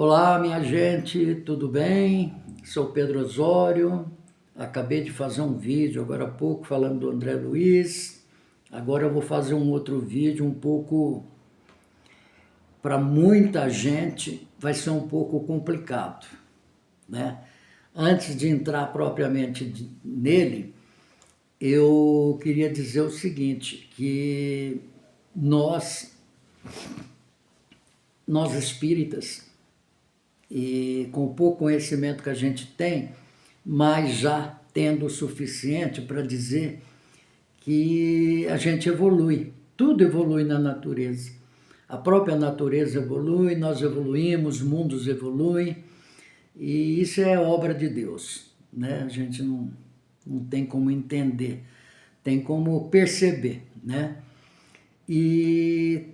Olá, minha gente, tudo bem? Sou Pedro Osório, acabei de fazer um vídeo agora há pouco falando do André Luiz. Agora eu vou fazer um outro vídeo um pouco, para muita gente, vai ser um pouco complicado, né? Antes de entrar propriamente nele, eu queria dizer o seguinte, que nós espíritas, e com o pouco conhecimento que a gente tem, mas já tendo o suficiente para dizer que a gente evolui, tudo evolui na natureza. A própria natureza evolui, nós evoluímos, mundos evoluem, e isso é obra de Deus, né? A gente não tem como entender, tem como perceber, né? E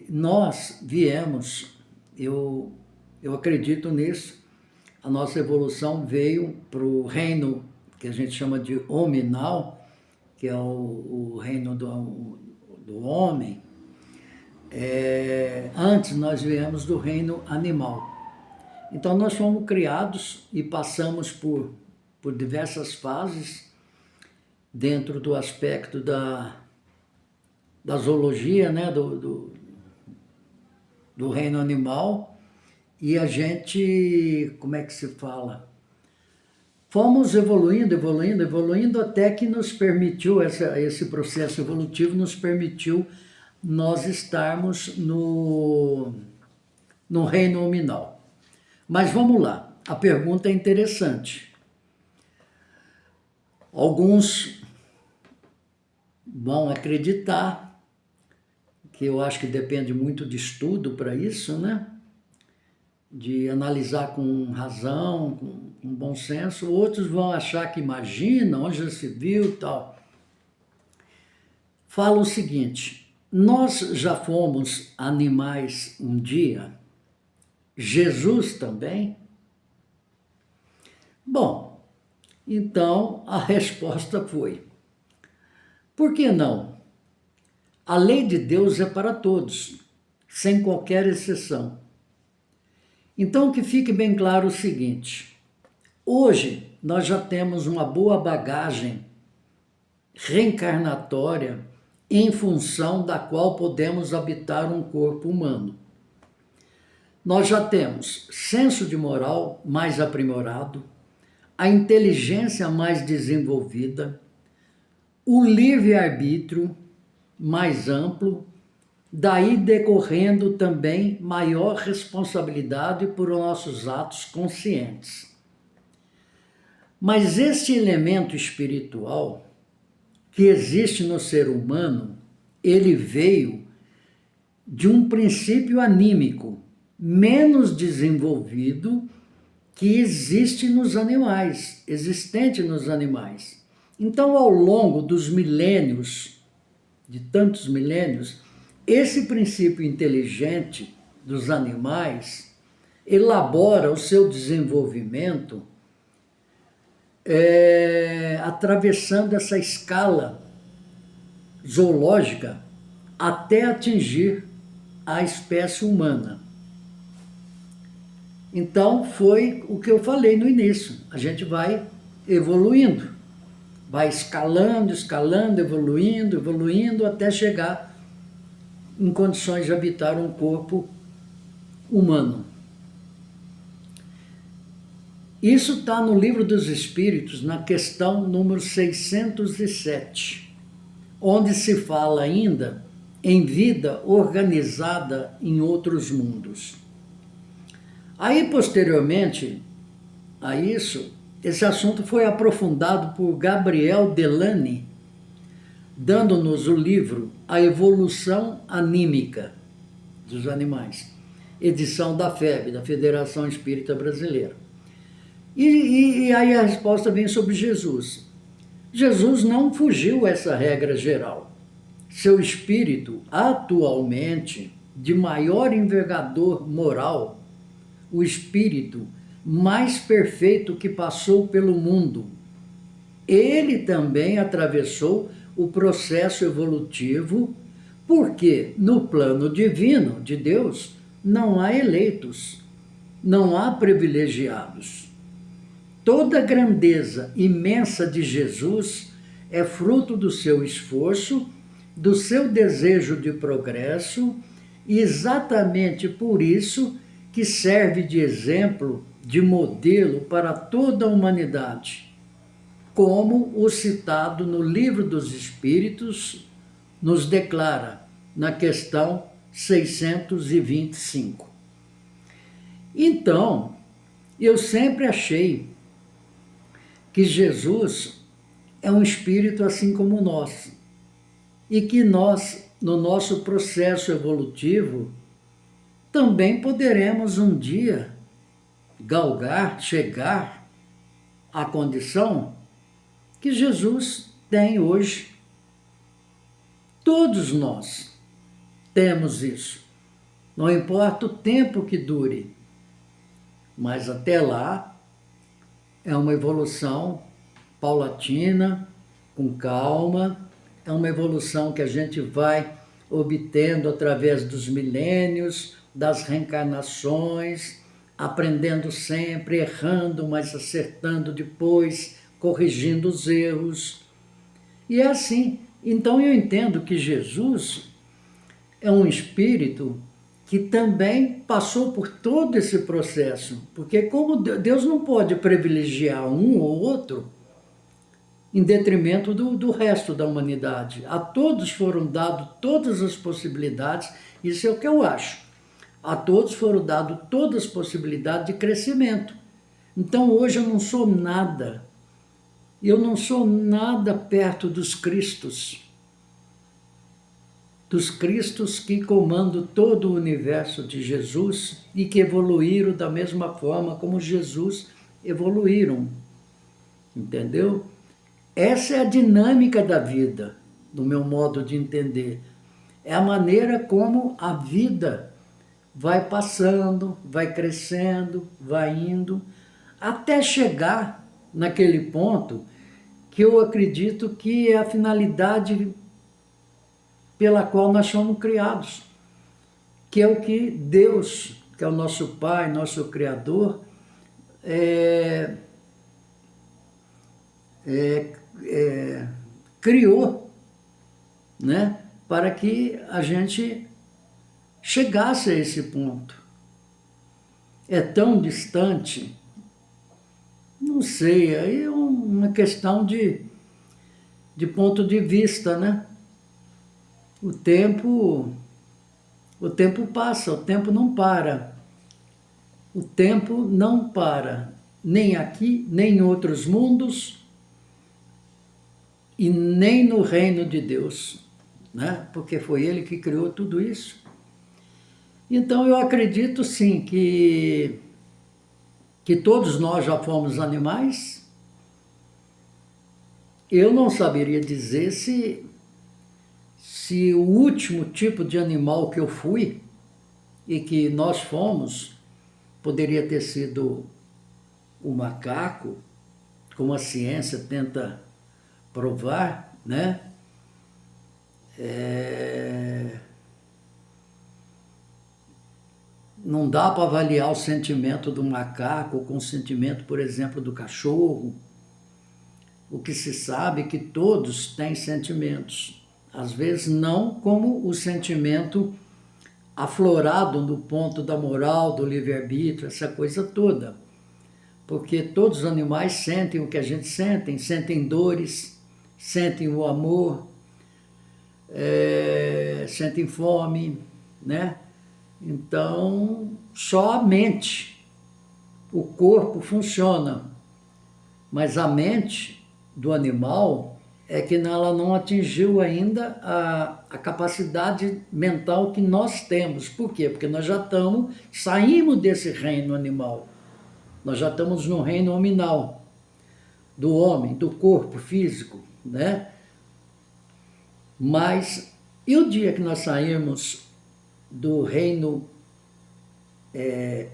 nós viemos, eu acredito nisso, a nossa evolução veio para o reino que a gente chama de hominal, que é o reino do homem. Antes nós viemos do reino animal. Então nós fomos criados e passamos por diversas fases dentro do aspecto da zoologia, né, do reino animal, e a gente, como é que se fala? Fomos evoluindo, até que nos permitiu, esse processo evolutivo nos permitiu nós estarmos no reino nominal. Mas vamos lá, a pergunta é interessante. Alguns vão acreditar, que eu acho que depende muito de estudo para isso, né? De analisar com razão, com bom senso. Outros vão achar que imagina, onde já se viu e tal. Fala o seguinte, nós já fomos animais um dia, Jesus também? Bom, então a resposta foi, por que não? A lei de Deus é para todos, sem qualquer exceção. Então que fique bem claro o seguinte, hoje nós já temos uma boa bagagem reencarnatória em função da qual podemos habitar um corpo humano. Nós já temos senso de moral mais aprimorado, a inteligência mais desenvolvida, o livre-arbítrio mais amplo, daí decorrendo também maior responsabilidade por nossos atos conscientes. Mas este elemento espiritual que existe no ser humano, ele veio de um princípio anímico menos desenvolvido que existe nos animais, existente nos animais. Então, ao longo dos milênios, de tantos milênios, esse princípio inteligente dos animais elabora o seu desenvolvimento atravessando essa escala zoológica até atingir a espécie humana. Então foi o que eu falei no início, a gente vai evoluindo, vai escalando, evoluindo até chegar em condições de habitar um corpo humano. Isso está no Livro dos Espíritos, na questão número 607, onde se fala ainda em vida organizada em outros mundos. Aí, posteriormente a isso, esse assunto foi aprofundado por Gabriel Delany, dando-nos o livro A Evolução Anímica dos Animais, edição da FEB, da Federação Espírita Brasileira. E aí a resposta vem sobre Jesus. Jesus não fugiu essa regra geral. Seu espírito, atualmente, de maior envergadura moral, o espírito mais perfeito que passou pelo mundo, ele também atravessou o processo evolutivo, porque no plano divino de Deus não há eleitos, não há privilegiados. Toda a grandeza imensa de Jesus é fruto do seu esforço, do seu desejo de progresso, e exatamente por isso que serve de exemplo, de modelo para toda a humanidade, como o citado no Livro dos Espíritos nos declara, na questão 625. Então, eu sempre achei que Jesus é um espírito assim como nós, e que nós, no nosso processo evolutivo, também poderemos um dia galgar, chegar à condição que Jesus tem hoje. Todos nós temos isso. Não importa o tempo que dure, mas até lá é uma evolução paulatina, com calma, é uma evolução que a gente vai obtendo através dos milênios, das reencarnações, aprendendo sempre, errando, mas acertando depois, corrigindo os erros. E é assim. Então eu entendo que Jesus é um espírito que também passou por todo esse processo, porque como Deus não pode privilegiar um ou outro em detrimento do resto da humanidade. A todos foram dadas todas as possibilidades, isso é o que eu acho. A todos foram dadas todas as possibilidades de crescimento. Então hoje eu não sou nada perto dos Cristos que comandam todo o universo de Jesus e que evoluíram da mesma forma como Jesus evoluíram. Entendeu? Essa é a dinâmica da vida, do meu modo de entender. É a maneira como a vida vai passando, vai crescendo, vai indo, até chegar naquele ponto que eu acredito que é a finalidade pela qual nós somos criados, que é o que Deus, que é o nosso Pai, nosso Criador, criou, né, para que a gente chegasse a esse ponto. É tão distante, não sei, aí é uma questão de ponto de vista, né? O tempo passa, o tempo não para. O tempo não para, nem aqui, nem em outros mundos, e nem no reino de Deus, né? Porque foi Ele que criou tudo isso. Então eu acredito sim que todos nós já fomos animais. Eu não saberia dizer se o último tipo de animal que eu fui e que nós fomos poderia ter sido o macaco, como a ciência tenta provar, né? Não dá para avaliar o sentimento do macaco com o sentimento, por exemplo, do cachorro. O que se sabe é que todos têm sentimentos. Às vezes não como o sentimento aflorado no ponto da moral, do livre-arbítrio, essa coisa toda. Porque todos os animais sentem o que a gente sente, sentem dores, sentem o amor, sentem fome, né? Então, só a mente, o corpo funciona, mas a mente do animal é que ela não atingiu ainda a capacidade mental que nós temos. Por quê? Porque nós já saímos desse reino animal, nós já estamos no reino hominal, do homem, do corpo físico, né? Mas, e o dia que nós saímos do reino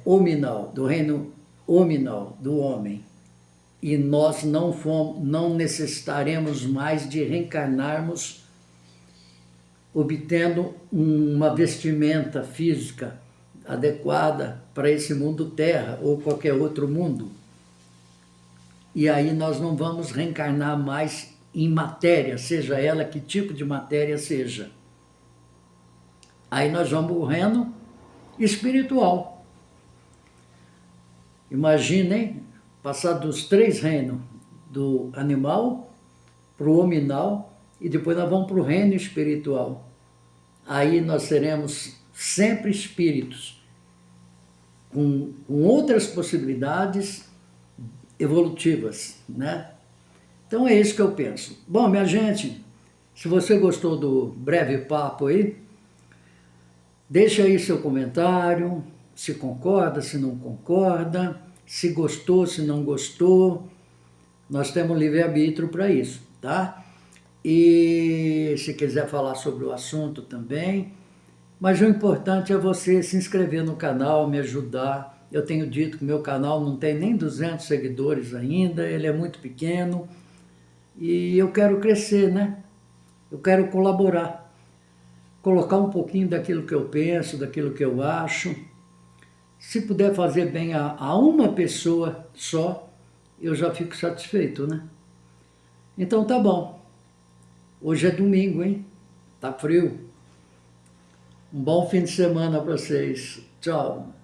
hominal, do homem, e nós não necessitaremos mais de reencarnarmos obtendo uma vestimenta física adequada para esse mundo Terra ou qualquer outro mundo. E aí nós não vamos reencarnar mais em matéria, seja ela que tipo de matéria seja. Aí nós vamos para o reino espiritual. Imaginem passar dos 3 reinos, do animal para o hominal, e depois nós vamos para o reino espiritual. Aí nós seremos sempre espíritos, com outras possibilidades evolutivas, né? Então é isso que eu penso. Bom, minha gente, se você gostou do breve papo aí, deixa aí seu comentário, se concorda, se não concorda, se gostou, se não gostou. Nós temos livre-arbítrio para isso, tá? E se quiser falar sobre o assunto também. Mas o importante é você se inscrever no canal, me ajudar. Eu tenho dito que meu canal não tem nem 200 seguidores ainda, ele é muito pequeno. E eu quero crescer, né? Eu quero colaborar. Colocar um pouquinho daquilo que eu penso, daquilo que eu acho. Se puder fazer bem a uma pessoa só, eu já fico satisfeito, né? Então tá bom. Hoje é domingo, hein? Tá frio. Um bom fim de semana para vocês. Tchau.